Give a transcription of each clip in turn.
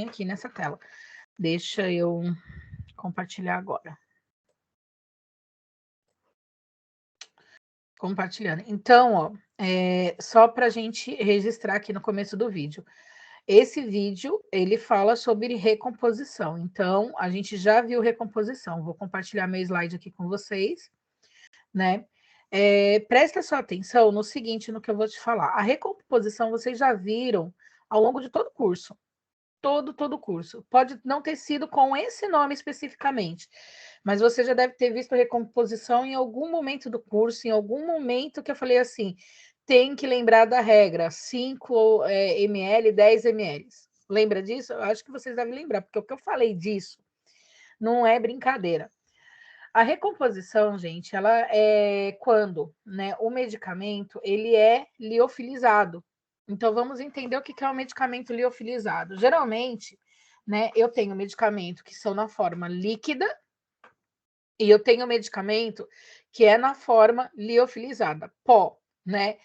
aqui nessa tela. Deixa eu compartilhar agora. Compartilhando. Então, ó, só para a gente registrar aqui no começo do vídeo. Esse vídeo, ele fala sobre recomposição. Então, a gente já viu recomposição. Vou compartilhar meu slide aqui com vocês, né? Presta sua atenção no seguinte, no que eu vou te falar. A recomposição, vocês já viram ao longo de todo o curso. Todo o curso. Pode não ter sido com esse nome especificamente, mas você já deve ter visto recomposição em algum momento do curso, em algum momento que eu falei assim, tem que lembrar da regra, 5 ml, 10 ml. Lembra disso? Eu acho que vocês devem lembrar, porque o que eu falei disso não é brincadeira. A recomposição, gente, ela é quando, né, o medicamento ele é liofilizado. Então, vamos entender o que é um medicamento liofilizado. Geralmente, né, eu tenho medicamento que são na forma líquida e eu tenho medicamento que é na forma liofilizada, pó, né?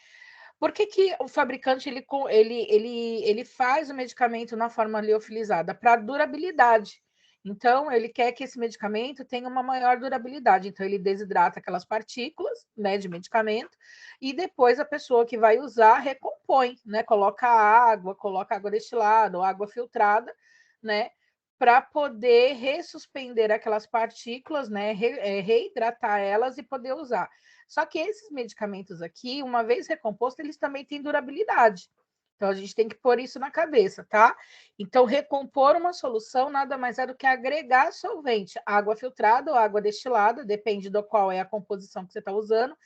Por que o fabricante ele faz o medicamento na forma liofilizada? Para durabilidade. Então, ele quer que esse medicamento tenha uma maior durabilidade. Então, ele desidrata aquelas partículas, né, de medicamento, e depois a pessoa que vai usar recompõe, né? Coloca água destilada ou água filtrada, né? Para poder ressuspender aquelas partículas, né? Reidratar elas e poder usar. Só que esses medicamentos aqui, uma vez recomposto, eles também têm durabilidade. Então, a gente tem que pôr isso na cabeça, tá? Então, recompor uma solução nada mais é do que agregar solvente, água filtrada ou água destilada, depende do qual é a composição que você está usando.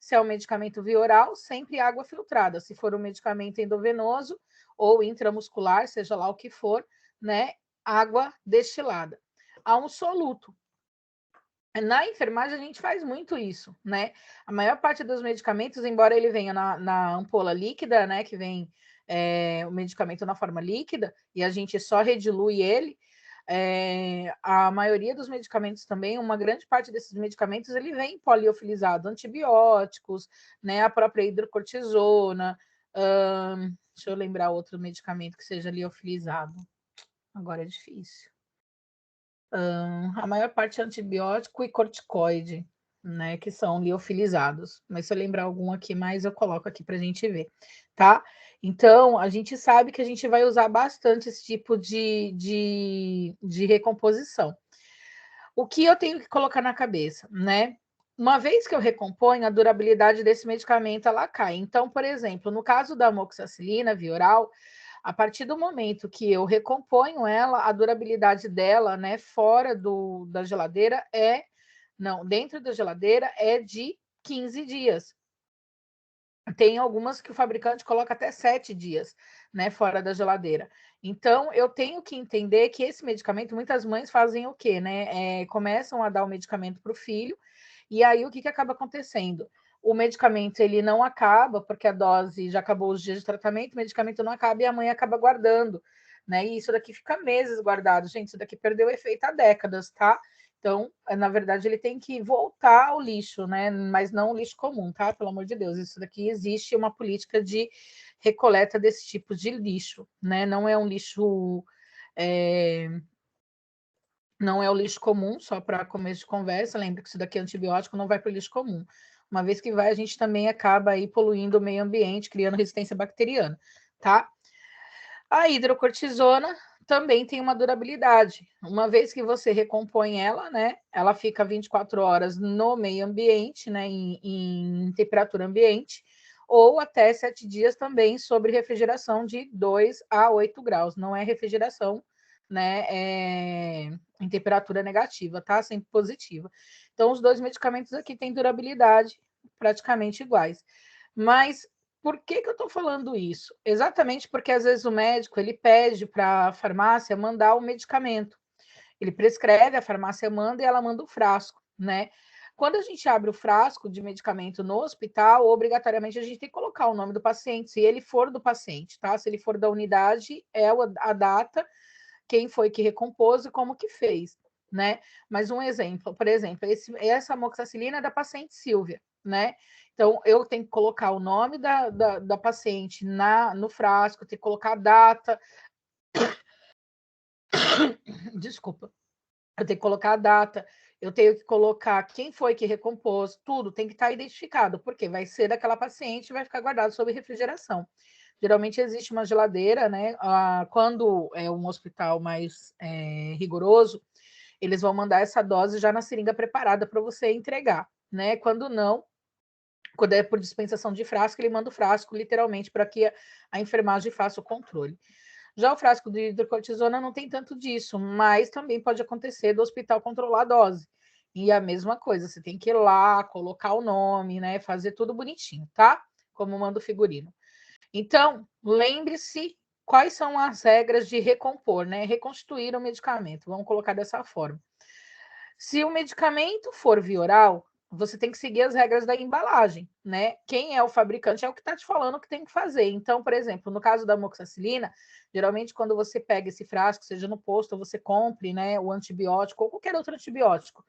Se é um medicamento via oral, sempre água filtrada. Se for um medicamento endovenoso ou intramuscular, seja lá o que for, né? Água destilada. Há um soluto. Na enfermagem, a gente faz muito isso, né? A maior parte dos medicamentos, embora ele venha na ampola líquida, né? Que vem o medicamento na forma líquida, e a gente só redilui ele, a maioria dos medicamentos também, uma grande parte desses medicamentos, ele vem poliofilizado, antibióticos, né? A própria hidrocortisona, deixa eu lembrar outro medicamento que seja liofilizado. Agora é difícil. A maior parte é antibiótico e corticoide, né, que são liofilizados. Mas se eu lembrar algum aqui mais, eu coloco aqui para a gente ver, tá? Então, a gente sabe que a gente vai usar bastante esse tipo de recomposição. O que eu tenho que colocar na cabeça, né? Uma vez que eu recomponho, a durabilidade desse medicamento ela cai. Então, por exemplo, no caso da amoxicilina via oral, a partir do momento que eu recomponho ela, a durabilidade dela, né, fora da geladeira dentro da geladeira é de 15 dias. Tem algumas que o fabricante coloca até 7 dias, né, fora da geladeira. Então, eu tenho que entender que esse medicamento, muitas mães fazem o quê, né? Começam a dar o medicamento para o filho, e aí o que acaba acontecendo? O medicamento ele não acaba, porque a dose já acabou os dias de tratamento, o medicamento não acaba e a mãe acaba guardando, né? E isso daqui fica meses guardado. Gente, isso daqui perdeu efeito há décadas, tá? Então, na verdade, ele tem que voltar ao lixo, né? Mas não o lixo comum, tá? Pelo amor de Deus, isso daqui existe uma política de recoleta desse tipo de lixo, né? Não é um lixo. Não é o lixo comum, só para começo de conversa. Lembra que isso daqui é antibiótico, não vai para o lixo comum. Uma vez que vai, a gente também acaba aí poluindo o meio ambiente, criando resistência bacteriana, tá? A hidrocortisona também tem uma durabilidade. Uma vez que você recompõe ela, né? Ela fica 24 horas no meio ambiente, né? Em temperatura ambiente, ou até 7 dias também sobre refrigeração de 2 a 8 graus. Não é refrigeração, né? Em temperatura negativa, tá? Sempre positiva. Então, os dois medicamentos aqui têm durabilidade praticamente iguais. Mas por que eu estou falando isso? Exatamente porque às vezes o médico ele pede para a farmácia mandar o medicamento. Ele prescreve, a farmácia manda e ela manda o frasco, né? Quando a gente abre o frasco de medicamento no hospital, obrigatoriamente a gente tem que colocar o nome do paciente, se ele for do paciente, tá? Se ele for da unidade, é a data, quem foi que recompôs e como que fez, né? Mas um exemplo, por exemplo, essa amoxicilina é da paciente Silvia, né? Então, eu tenho que colocar o nome da paciente no frasco, tenho que colocar a data, Desculpa. Eu tenho que colocar a data, eu tenho que colocar quem foi que recompôs, tudo tem que estar identificado, porque vai ser daquela paciente e vai ficar guardado sob refrigeração. Geralmente existe uma geladeira, né? Quando é um hospital mais rigoroso, eles vão mandar essa dose já na seringa preparada para você entregar, né? Quando não, quando é por dispensação de frasco, ele manda o frasco literalmente para que a enfermagem faça o controle. Já o frasco de hidrocortisona não tem tanto disso, mas também pode acontecer do hospital controlar a dose. E a mesma coisa, você tem que ir lá, colocar o nome, né? Fazer tudo bonitinho, tá? Como manda o figurino. Então, lembre-se quais são as regras de recompor, né? Reconstituir o medicamento. Vamos colocar dessa forma. Se o medicamento for via oral, você tem que seguir as regras da embalagem, né? Quem é o fabricante é o que está te falando o que tem que fazer. Então, por exemplo, no caso da amoxicilina, geralmente quando você pega esse frasco, seja no posto, ou você compre, né, o antibiótico ou qualquer outro antibiótico,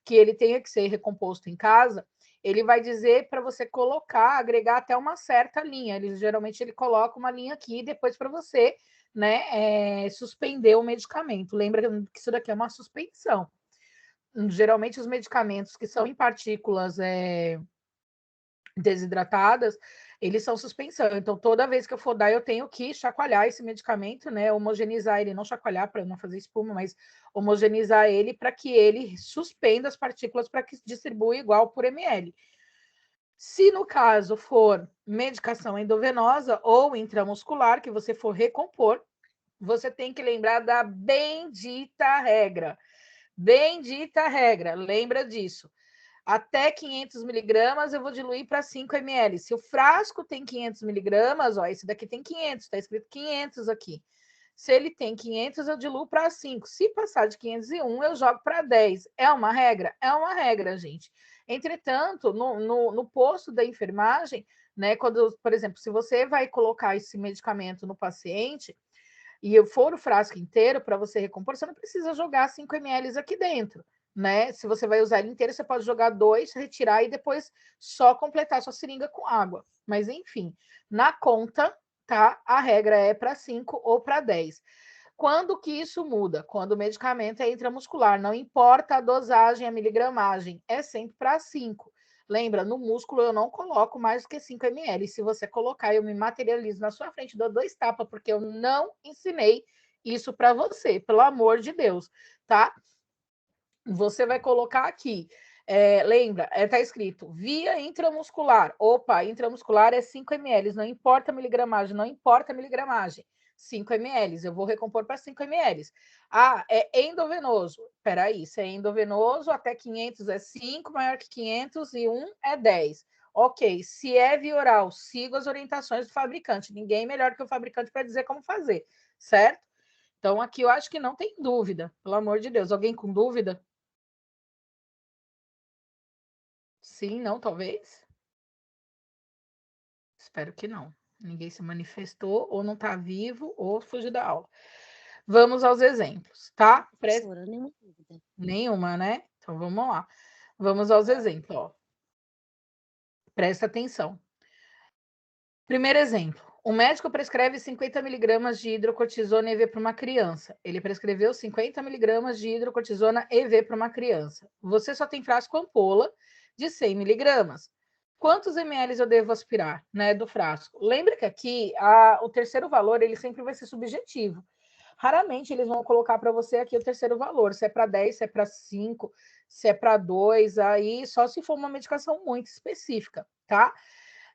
que ele tenha que ser recomposto em casa, ele vai dizer para você colocar, agregar até uma certa linha. Geralmente ele coloca uma linha aqui depois para você, né, suspender o medicamento. Lembra que isso daqui é uma suspensão. Geralmente os medicamentos que são em partículas desidratadas, eles são suspensão. Então, toda vez que eu for dar, eu tenho que chacoalhar esse medicamento, né? Homogeneizar ele, não chacoalhar para não fazer espuma, mas homogeneizar ele para que ele suspenda as partículas para que distribua igual por ml. Se no caso for medicação endovenosa ou intramuscular, que você for recompor, você tem que lembrar da bendita regra. Bendita regra, lembra disso. Até 500 miligramas eu vou diluir para 5 ml. Se o frasco tem 500 miligramas, ó, esse daqui tem 500, está escrito 500 aqui. Se ele tem 500, eu diluo para 5. Se passar de 501, eu jogo para 10. É uma regra? É uma regra, gente. Entretanto, no posto da enfermagem, né, quando, por exemplo, se você vai colocar esse medicamento no paciente, e eu for o frasco inteiro para você recompor, você não precisa jogar 5 ml aqui dentro, né? Se você vai usar ele inteiro, você pode jogar 2, retirar e depois só completar sua seringa com água. Mas enfim, na conta, tá? A regra é para 5 ou para 10. Quando que isso muda? Quando o medicamento é intramuscular, não importa a dosagem, a miligramagem, é sempre para 5. Lembra, no músculo eu não coloco mais do que 5 ml. Se você colocar, eu me materializo na sua frente, dou 2 tapas, porque eu não ensinei isso para você, pelo amor de Deus, tá? Você vai colocar aqui, lembra, tá escrito via intramuscular. Opa, intramuscular é 5 ml, não importa a miligramagem, não importa a miligramagem. 5 ml, eu vou recompor para 5 ml. Ah, é endovenoso. Peraí, se é endovenoso, até 500 é 5, maior que 500 e 1 é 10. Ok, se é via oral, sigo as orientações do fabricante. Ninguém melhor que o fabricante para dizer como fazer, certo? Então, aqui eu acho que não tem dúvida, pelo amor de Deus. Alguém com dúvida? Sim, não, talvez? Espero que não. Ninguém se manifestou, ou não está vivo, ou fugiu da aula. Vamos aos exemplos, tá? Professora, nenhuma dúvida. Nenhuma, né? Então vamos lá. Vamos aos exemplos, ó. Presta atenção. Primeiro exemplo. O médico prescreve 50 miligramas de hidrocortisona EV para uma criança. Ele prescreveu 50 miligramas de hidrocortisona EV para uma criança. Você só tem frasco ampola de 100 miligramas. Quantos ml eu devo aspirar, né, do frasco? Lembra que aqui o terceiro valor ele sempre vai ser subjetivo. Raramente eles vão colocar para você aqui o terceiro valor, se é para 10, se é para 5, se é para 2, aí só se for uma medicação muito específica, tá?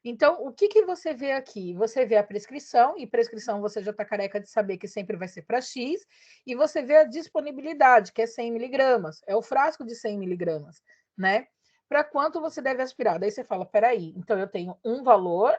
Então, o que, que você vê aqui? Você vê a prescrição, e prescrição você já está careca de saber que sempre vai ser para X, e você vê a disponibilidade, que é 100 miligramas, é o frasco de 100 miligramas, né? Para quanto você deve aspirar? Daí você fala, peraí, então eu tenho um valor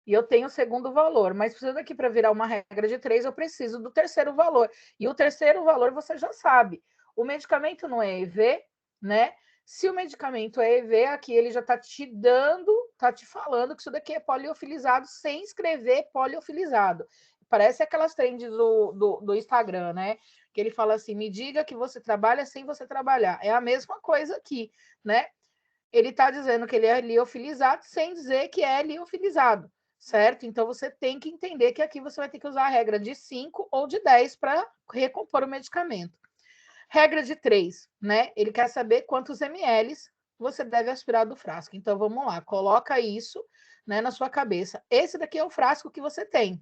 e eu tenho o segundo valor, mas precisando aqui para virar uma regra de 3, eu preciso do terceiro valor. E o terceiro valor você já sabe. O medicamento não é EV, né? Se o medicamento é EV, aqui ele já está te dando, está te falando que isso daqui é poliofilizado sem escrever poliofilizado. Parece aquelas trends do Instagram, né? Que ele fala assim: me diga que você trabalha sem você trabalhar. É a mesma coisa aqui, né? Ele está dizendo que ele é liofilizado sem dizer que é liofilizado. certo? Então, você tem que entender que aqui você vai ter que usar a regra de 5 ou de 10 para recompor o medicamento. Regra de 3, né? Ele quer saber quantos ml você deve aspirar do frasco. Então, vamos lá, coloca isso, né, na sua cabeça. Esse daqui é o frasco que você tem,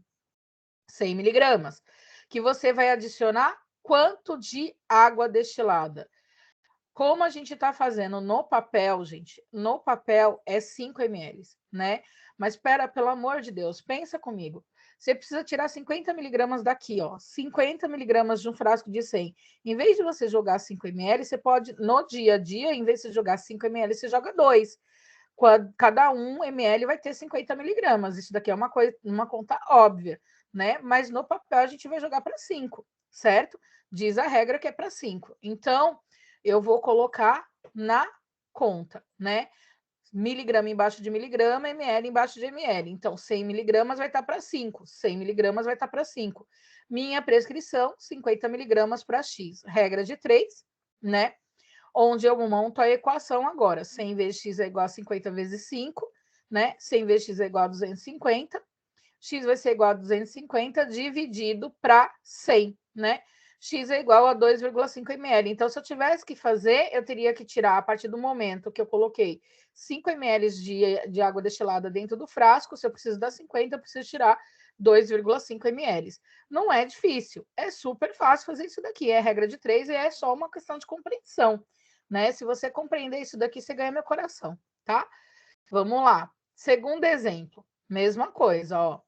100 miligramas, que você vai adicionar quanto de água destilada? Como a gente está fazendo no papel, gente, no papel é 5 ml, né? Mas espera, pelo amor de Deus, pensa comigo. Você precisa tirar 50 miligramas daqui, ó. 50 miligramas de um frasco de 100. Em vez de você jogar 5 ml, você pode, no dia a dia, em vez de jogar 5 ml, você joga 2. Cada 1 ml vai ter 50 miligramas. Isso daqui é uma coisa, uma conta óbvia, né? Mas no papel a gente vai jogar para 5, certo? Diz a regra que é para 5. Então, eu vou colocar na conta, né? Miligrama embaixo de miligrama, ml embaixo de ml. Então, 100 miligramas vai estar para 5, 100 miligramas vai estar para 5. Minha prescrição, 50 miligramas para X. Regra de 3, né? Onde eu monto a equação agora. 100 vezes x é igual a 50 vezes 5, né? 100 vezes x é igual a 250. X vai ser igual a 250 dividido para 100, né? X é igual a 2,5 ml. Então, se eu tivesse que fazer, eu teria que tirar, a partir do momento que eu coloquei 5 ml de água destilada dentro do frasco, se eu preciso dar 50, eu preciso tirar 2,5 ml. Não é difícil, é super fácil fazer isso daqui. É regra de 3 e é só uma questão de compreensão, né? Se você compreender isso daqui, você ganha meu coração, tá? Vamos lá. Segundo exemplo, mesma coisa, ó.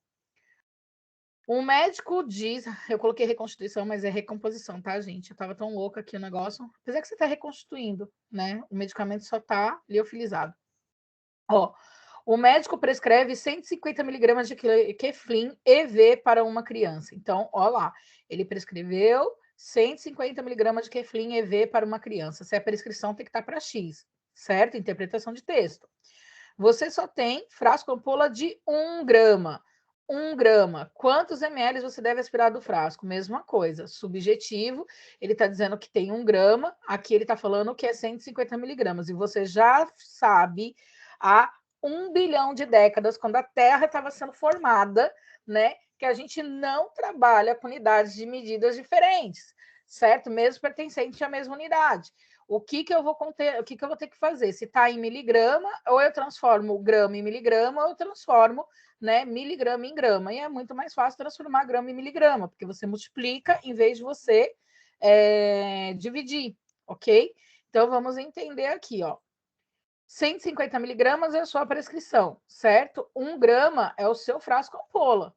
O médico diz, eu coloquei reconstituição, mas é recomposição, tá, gente? Eu tava tão louca aqui o negócio. Apesar que você tá reconstituindo, né? O medicamento só tá liofilizado. Ó, o médico prescreve 150 miligramas de Keflin EV para uma criança. Então, ó lá, ele prescreveu 150 miligramas de Keflin EV para uma criança. Se a prescrição tem que estar para X, certo? Interpretação de texto. Você só tem frasco ampola de 1 grama. 1 grama. Quantos ml você deve aspirar do frasco? Mesma coisa. Subjetivo, ele está dizendo que tem 1 grama. Aqui ele está falando que é 150 miligramas. E você já sabe há 1 bilhão de décadas, quando a Terra estava sendo formada, né? Que a gente não trabalha com unidades de medidas diferentes, certo? Mesmo pertencente à mesma unidade. O que eu vou ter que fazer? Se está em miligrama, ou eu transformo grama em miligrama, ou eu transformo, né, miligrama em grama. E é muito mais fácil transformar grama em miligrama, porque você multiplica em vez de você dividir, ok? Então, vamos entender aqui, ó. 150 miligramas é a sua prescrição, certo? 1 grama é o seu frasco ampola.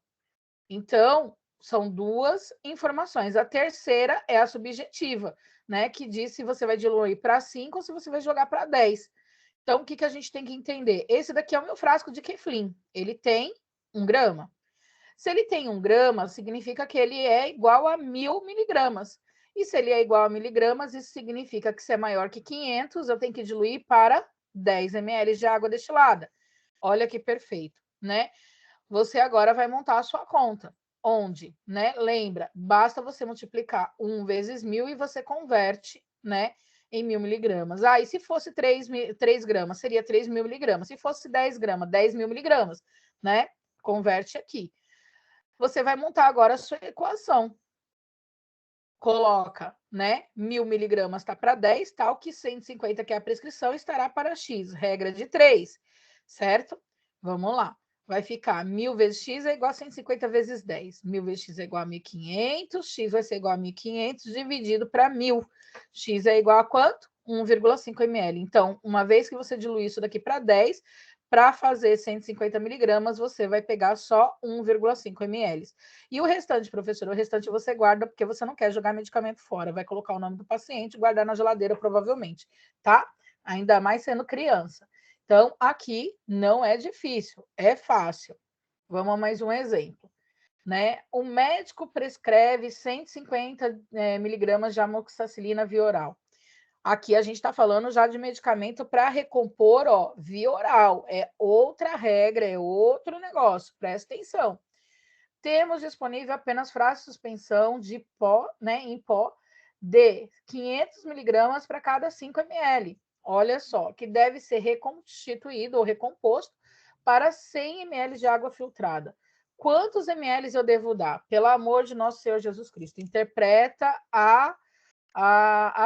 Então, são duas informações. A terceira é a subjetiva, né? Que diz se você vai diluir para 5 ou se você vai jogar para 10. Então, o que a gente tem que entender? Esse daqui é o meu frasco de Keflin. Ele tem 1 grama. Se ele tem 1 grama, significa que ele é igual a 1000 miligramas. E se ele é igual a miligramas, isso significa que se é maior que 500, eu tenho que diluir para 10 ml de água destilada. Olha que perfeito, né? Você agora vai montar a sua conta. Onde, né? Lembra, basta você multiplicar 1 vezes 1000 e você converte, né, em 1000 miligramas. Ah, e se fosse 3 gramas, seria 3.000 miligramas. Se fosse 10 gramas, 10.000 miligramas, né? Converte aqui. Você vai montar agora a sua equação. Coloca, né? 1000 miligramas está para 10, tal que 150, que é a prescrição, estará para X. Regra de 3, certo? Vamos lá. Vai ficar 1000 vezes X é igual a 150 vezes 10. 1000 vezes X é igual a 1.500. X vai ser igual a 1.500 dividido para 1000. X é igual a quanto? 1,5 ml. Então, uma vez que você diluir isso daqui para 10, para fazer 150 miligramas, você vai pegar só 1,5 ml. E o restante, professor, o restante você guarda porque você não quer jogar medicamento fora. Vai colocar o nome do paciente e guardar na geladeira, provavelmente, tá? Ainda mais sendo criança. Então, aqui não é difícil, é fácil. Vamos a mais um exemplo. Né? O médico prescreve 150 miligramas de amoxicilina via oral. Aqui a gente está falando já de medicamento para recompor, ó, via oral. É outra regra, é outro negócio. Presta atenção. Temos disponível apenas frasco de suspensão de pó, né, em pó, de 500 miligramas para cada 5 ml. Olha só, que deve ser reconstituído ou recomposto para 100 ml de água filtrada. Quantos ml eu devo dar? Pelo amor de nosso Senhor Jesus Cristo. Interpreta a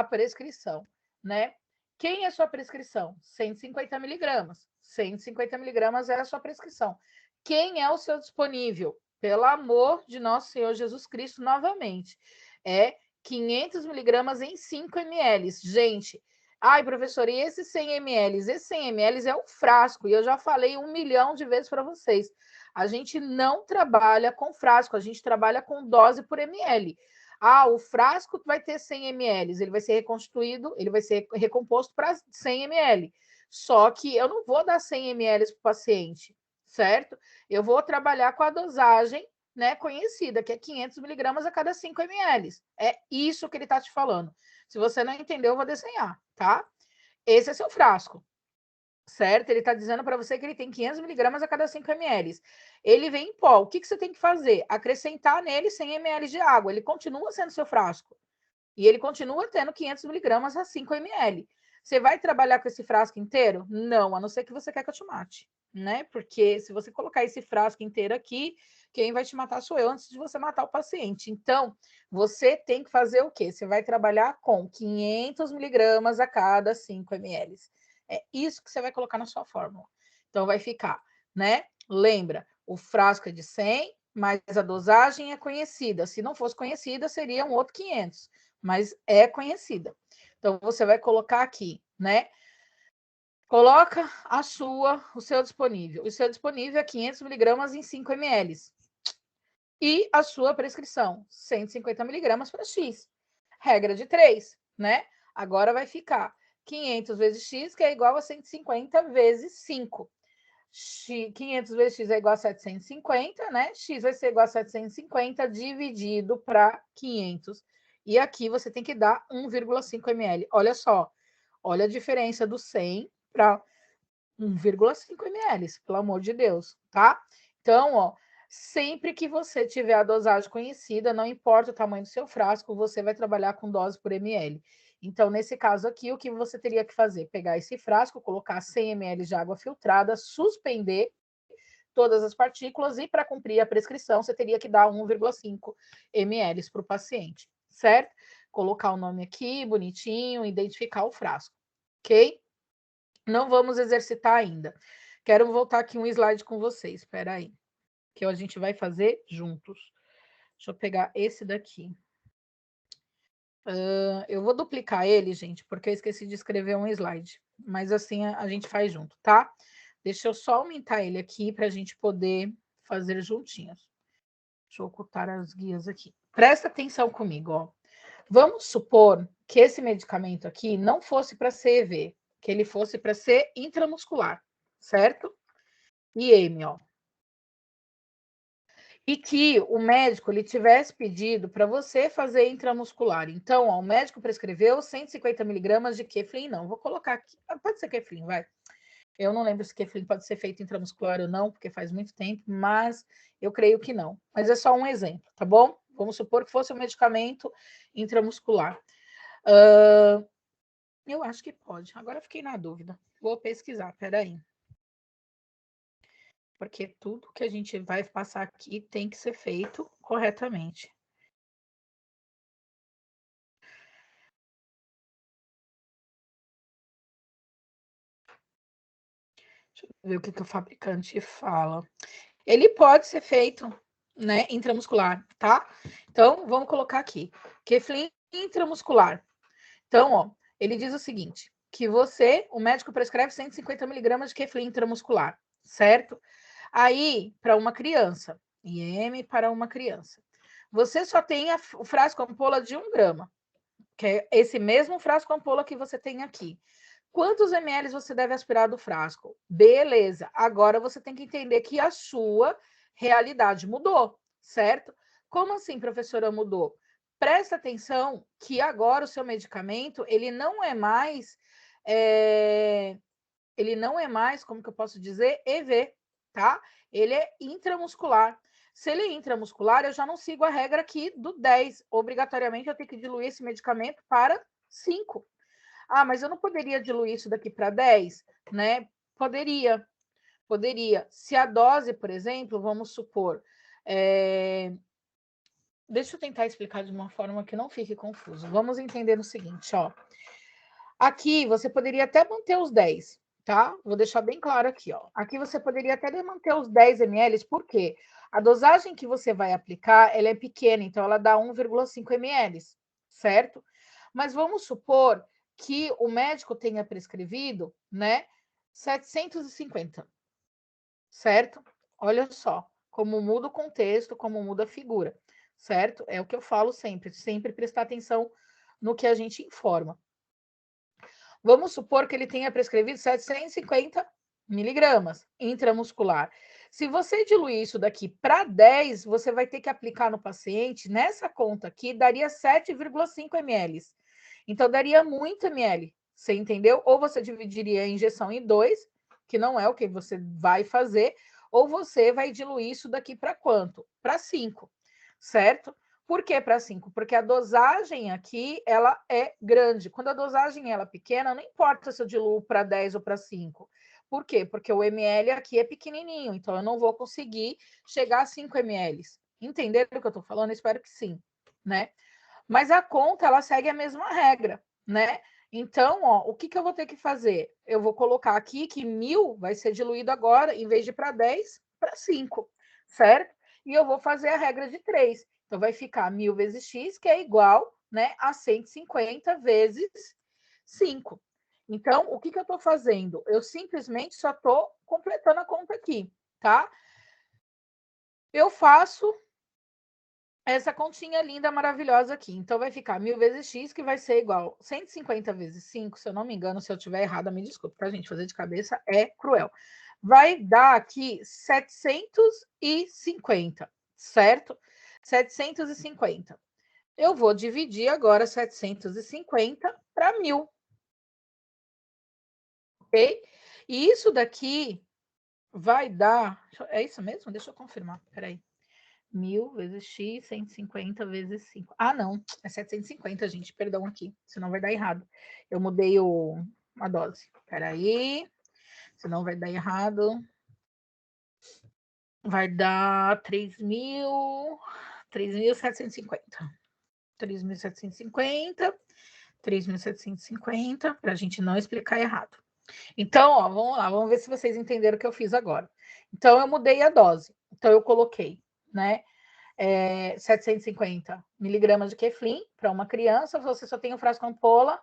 prescrição, né? Quem é sua prescrição? 150 miligramas. 150 miligramas é a sua prescrição. Quem é o seu disponível? Pelo amor de nosso Senhor Jesus Cristo, novamente. É 500 miligramas em 5 ml. Gente, ai, professor, e esses 100 ml? Esse 100 ml é o frasco, e eu já falei 1 milhão de vezes para vocês. A gente não trabalha com frasco, a gente trabalha com dose por ml. Ah, o frasco vai ter 100 ml, ele vai ser reconstituído, ele vai ser recomposto para 100 ml. Só que eu não vou dar 100 ml para o paciente, certo? Eu vou trabalhar com a dosagem, né, conhecida, que é 500 miligramas a cada 5 ml. É isso que ele está te falando. Se você não entendeu, eu vou desenhar, tá? Esse é seu frasco, certo? Ele está dizendo para você que ele tem 500 miligramas a cada 5 ml. Ele vem em pó. O que você tem que fazer? Acrescentar nele 100 ml de água. Ele continua sendo seu frasco. E ele continua tendo 500 miligramas a 5 ml. Você vai trabalhar com esse frasco inteiro? Não, a não ser que você quer que eu te mate, né? Porque se você colocar esse frasco inteiro aqui, quem vai te matar sou eu antes de você matar o paciente. Então, você tem que fazer o quê? Você vai trabalhar com 500 miligramas a cada 5 ml. É isso que você vai colocar na sua fórmula. Então, vai ficar, né? Lembra, o frasco é de 100, mas a dosagem é conhecida. Se não fosse conhecida, seria um outro 500, mas é conhecida. Então, você vai colocar aqui, né? Coloca o seu disponível. O seu disponível é 500 miligramas em 5 ml. E a sua prescrição, 150 miligramas para X. Regra de 3, né? Agora vai ficar 500 vezes X, que é igual a 150 vezes 5. 500 vezes X é igual a 750, né? X vai ser igual a 750 dividido para 500. E aqui você tem que dar 1,5 ml. Olha só, olha a diferença do 100 para 1,5 ml, pelo amor de Deus, tá? Então, ó, sempre que você tiver a dosagem conhecida, não importa o tamanho do seu frasco, você vai trabalhar com dose por ml. Então, nesse caso aqui, o que você teria que fazer? Pegar esse frasco, colocar 100 ml de água filtrada, suspender todas as partículas e, para cumprir a prescrição, você teria que dar 1,5 ml para o paciente, certo? Colocar o nome aqui, bonitinho, identificar o frasco, ok? Não vamos exercitar ainda. Quero voltar aqui um slide com vocês, espera aí, que a gente vai fazer juntos. Deixa eu pegar esse daqui. Eu vou duplicar ele, gente, porque eu esqueci de escrever um slide. Mas assim a gente faz junto, tá? Deixa eu só aumentar ele aqui para a gente poder fazer juntinhos. Deixa eu ocultar as guias aqui. Presta atenção comigo, ó. Vamos supor que esse medicamento aqui não fosse para CEV, que ele fosse para ser intramuscular, certo? IM, ó. E que o médico ele tivesse pedido para você fazer intramuscular. Então, ó, o médico prescreveu 150 miligramas de Keflin, não. Vou colocar aqui, pode ser Keflin, vai. Eu não lembro se Keflin pode ser feito intramuscular ou não, porque faz muito tempo, mas eu creio que não. Mas é só um exemplo, tá bom? Vamos supor que fosse um medicamento intramuscular. Eu acho que pode. Agora eu fiquei na dúvida. Vou pesquisar, peraí. Porque tudo que a gente vai passar aqui tem que ser feito corretamente. Deixa eu ver o que o fabricante fala. Ele pode ser feito, né, intramuscular, tá? Então, vamos colocar aqui. Keflin intramuscular. Então, ó, ele diz o seguinte, que o médico prescreve 150 miligramas de Keflin intramuscular, certo? Aí, para uma criança, IM para uma criança. Você só tem o frasco ampola de 1 grama, que é esse mesmo frasco ampola que você tem aqui. Quantos ml você deve aspirar do frasco? Beleza. Agora você tem que entender que a sua realidade mudou, certo? Como assim, professora, mudou? Presta atenção que agora o seu medicamento, ele não é mais, como que eu posso dizer? EV, tá? Ele é intramuscular. Se ele é intramuscular, eu já não sigo a regra aqui do 10. Obrigatoriamente, eu tenho que diluir esse medicamento para 5. Ah, mas eu não poderia diluir isso daqui para 10, né? Poderia. Poderia. Se a dose, por exemplo, vamos supor, deixa eu tentar explicar de uma forma que não fique confuso. Vamos entender o seguinte, ó. Aqui você poderia até manter os 10, tá? Vou deixar bem claro aqui, ó. Aqui você poderia até manter os 10 ml, por quê? A dosagem que você vai aplicar, ela é pequena, então ela dá 1,5 ml, certo? Mas vamos supor que o médico tenha prescrevido, né, 750, certo? Olha só como muda o contexto, como muda a figura, certo? É o que eu falo sempre prestar atenção no que a gente informa. Vamos supor que ele tenha prescrevido 750 miligramas intramuscular. Se você diluir isso daqui para 10, você vai ter que aplicar no paciente, nessa conta aqui, daria 7,5 ml. Então, daria muito ml, você entendeu? Ou você dividiria a injeção em 2, que não é o que você vai fazer, ou você vai diluir isso daqui para quanto? Para 5, certo? Por que para 5? Porque a dosagem aqui, ela é grande. Quando a dosagem ela é pequena, não importa se eu diluo para 10 ou para 5. Por quê? Porque o ml aqui é pequenininho, então eu não vou conseguir chegar a 5 ml. Entenderam o que eu estou falando? Espero que sim, né? Mas a conta, ela segue a mesma regra, né? Então, ó, o que, que eu vou ter que fazer? Eu vou colocar aqui que 1.000 vai ser diluído agora, em vez de para 10, para 5, certo? E eu vou fazer a regra de 3. Então, vai ficar 1.000 vezes x, que é igual, né, a 150 vezes 5. Então, o que, que eu estou fazendo? Eu simplesmente só estou completando a conta aqui, tá? Eu faço essa continha linda, maravilhosa aqui. Então, vai ficar 1.000 vezes x, que vai ser igual 150 vezes 5, se eu não me engano, se eu estiver errada, me desculpe, tá, gente? Fazer de cabeça é cruel. Vai dar aqui 750, certo? 750. Eu vou dividir agora 750 para 1.000, ok? E isso daqui vai dar... É isso mesmo? Deixa eu confirmar, peraí. 1.000 vezes x, 150 vezes 5. Ah, não, é 750, gente, perdão aqui, senão vai dar errado. Eu mudei a dose. Peraí, senão vai dar errado. Vai dar 3.750. 3.750, 3.750, para a gente não explicar errado. Então, ó, vamos lá, vamos ver se vocês entenderam o que eu fiz agora. Então, eu mudei a dose. Então, eu coloquei, né? 750 miligramas de Keflin para uma criança, você só tem o frasco ampola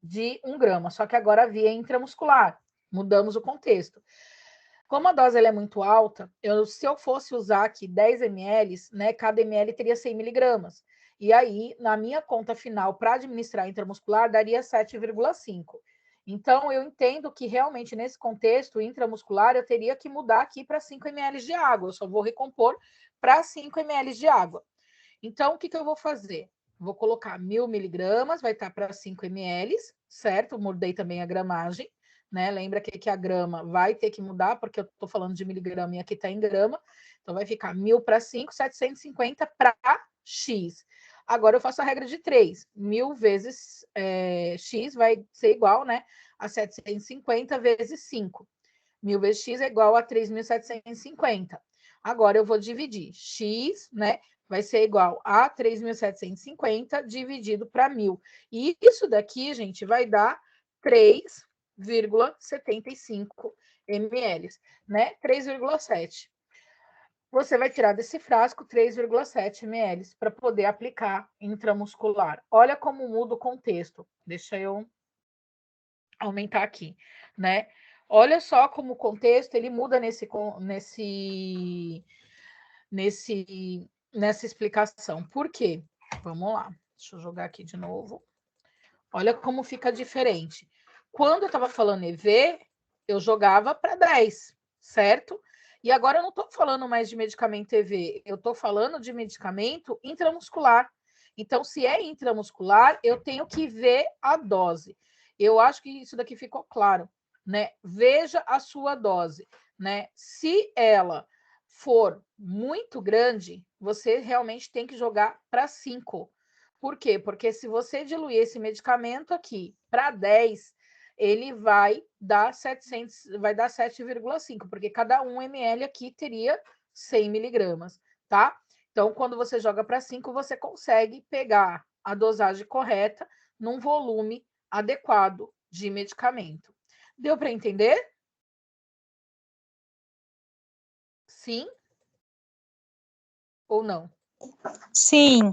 de 1 grama, só que agora via intramuscular. Mudamos o contexto. Como a dose é muito alta, se eu fosse usar aqui 10 ml, né, cada ml teria 100 miligramas. E aí, na minha conta final, para administrar intramuscular, daria 7,5. Então, eu entendo que realmente nesse contexto intramuscular, eu teria que mudar aqui para 5 ml de água. Eu só vou recompor para 5 ml de água. Então, o que, que eu vou fazer? Vou colocar 1.000 miligramas, vai estar para 5 ml, certo? Mudei também a gramagem, né? Lembra que a grama vai ter que mudar, porque eu estou falando de miligrama e aqui está em grama. Então, vai ficar 1.000 para 5, 750 para x. Agora, eu faço a regra de 3. 1.000 vezes x vai ser igual, né, a 750 vezes 5. 1.000 vezes x é igual a 3.750. Agora, eu vou dividir x, né, vai ser igual a 3.750 dividido para 1.000. E isso daqui, gente, vai dar 3,75 ml, né? 3,7. Você vai tirar desse frasco 3,7 ml para poder aplicar intramuscular. Olha como muda o contexto. Deixa eu aumentar aqui, né? Olha só como o contexto ele muda nessa explicação. Por quê? Vamos lá. Deixa eu jogar aqui de novo. Olha como fica diferente. Quando eu estava falando EV, eu jogava para 10, certo? E agora eu não estou falando mais de medicamento EV, eu estou falando de medicamento intramuscular. Então, se é intramuscular, eu tenho que ver a dose. Eu acho que isso daqui ficou claro, né? Veja a sua dose, né? Se ela for muito grande, você realmente tem que jogar para 5. Por quê? Porque se você diluir esse medicamento aqui para 10, ele vai dar 7,5, porque cada 1 ml aqui teria 100 miligramas, tá? Então, quando você joga para 5, você consegue pegar a dosagem correta num volume adequado de medicamento. Deu para entender? Sim ou não? Sim,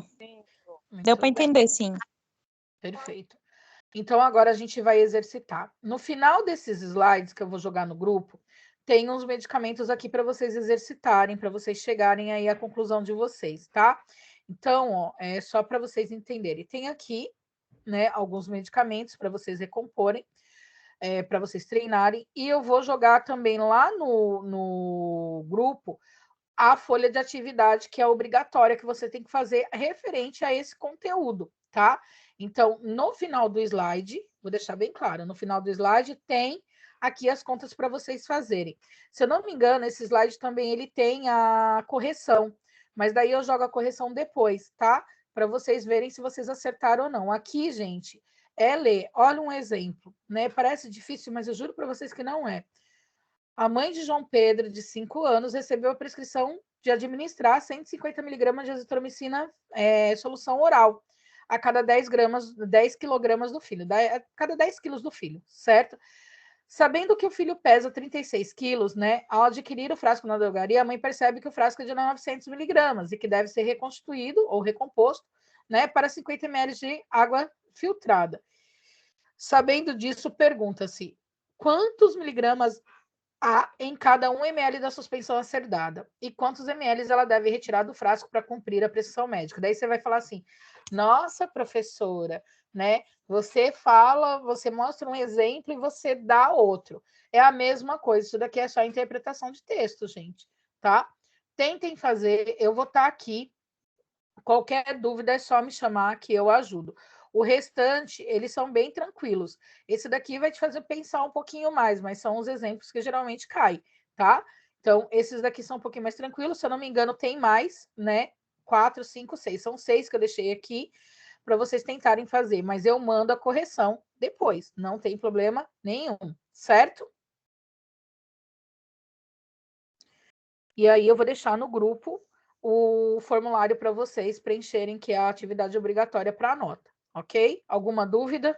Muito deu para bem. entender, sim. Perfeito. Então, agora a gente vai exercitar. No final desses slides que eu vou jogar no grupo, tem uns medicamentos aqui para vocês exercitarem, para vocês chegarem aí à conclusão de vocês, tá? Então, ó, é só para vocês entenderem. Tem aqui, né, alguns medicamentos para vocês recomporem, para vocês treinarem, e eu vou jogar também lá no grupo a folha de atividade que é obrigatória, que você tem que fazer referente a esse conteúdo, tá? Então, no final do slide, vou deixar bem claro, no final do slide tem aqui as contas para vocês fazerem. Se eu não me engano, esse slide também ele tem a correção, mas daí eu jogo a correção depois, tá? Para vocês verem se vocês acertaram ou não. Aqui, gente, é ler. Olha um exemplo, né? Parece difícil, mas eu juro para vocês que não é. A mãe de João Pedro, de 5 anos, recebeu a prescrição de administrar 150 miligramas de azitromicina solução oral a cada 10 quilogramas do filho, a cada 10 quilos do filho, certo? Sabendo que o filho pesa 36 quilos, né? Ao adquirir o frasco na drogaria, a mãe percebe que o frasco é de 900 miligramas e que deve ser reconstituído ou recomposto, né, para 50 ml de água filtrada. Sabendo disso, pergunta-se quantos miligramas há em cada 1 ml da suspensão a ser dada e quantos ml ela deve retirar do frasco para cumprir a prescrição médica. Daí você vai falar assim: nossa, professora, né? Você fala, você mostra um exemplo e você dá outro. É a mesma coisa, isso daqui é só interpretação de texto, gente, tá? Tentem fazer, eu vou estar aqui. Qualquer dúvida é só me chamar que eu ajudo. O restante, eles são bem tranquilos. Esse daqui vai te fazer pensar um pouquinho mais, mas são os exemplos que geralmente caem, tá? Então, esses daqui são um pouquinho mais tranquilos. Se eu não me engano, tem mais, né? 4, 5, 6. São 6 que eu deixei aqui para vocês tentarem fazer, mas eu mando a correção depois. Não tem problema nenhum, certo? E aí eu vou deixar no grupo o formulário para vocês preencherem, que é a atividade obrigatória para a nota, ok? Alguma dúvida?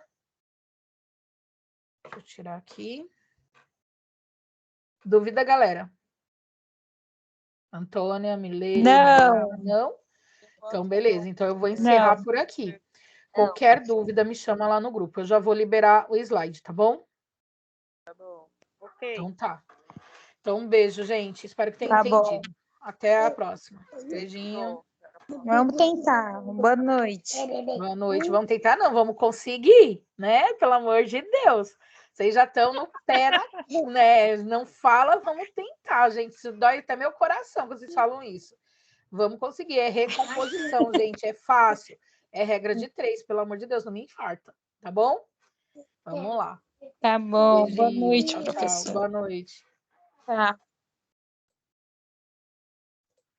Deixa eu tirar aqui. Dúvida, galera? Antônia, Milena? Não? Então, beleza. Então, eu vou encerrar por aqui. Qualquer dúvida, me chama lá no grupo. Eu já vou liberar o slide, tá bom? Tá bom. Ok. Então, tá. Então, um beijo, gente. Espero que tenham entendido. Até a próxima. Beijinho. Vamos tentar. Boa noite. Boa noite. Vamos tentar, não, vamos conseguir, né? Pelo amor de Deus. Vocês já estão no pé, né? Não fala, vamos tentar, gente. Isso dói até meu coração quando vocês falam isso. Vamos conseguir. É recomposição, gente. É fácil. É regra de 3, pelo amor de Deus, não me infarta. Tá bom? Vamos lá. Tá bom. Beijinho. Boa noite, Tchau, tchau. professor. Boa noite. Tá.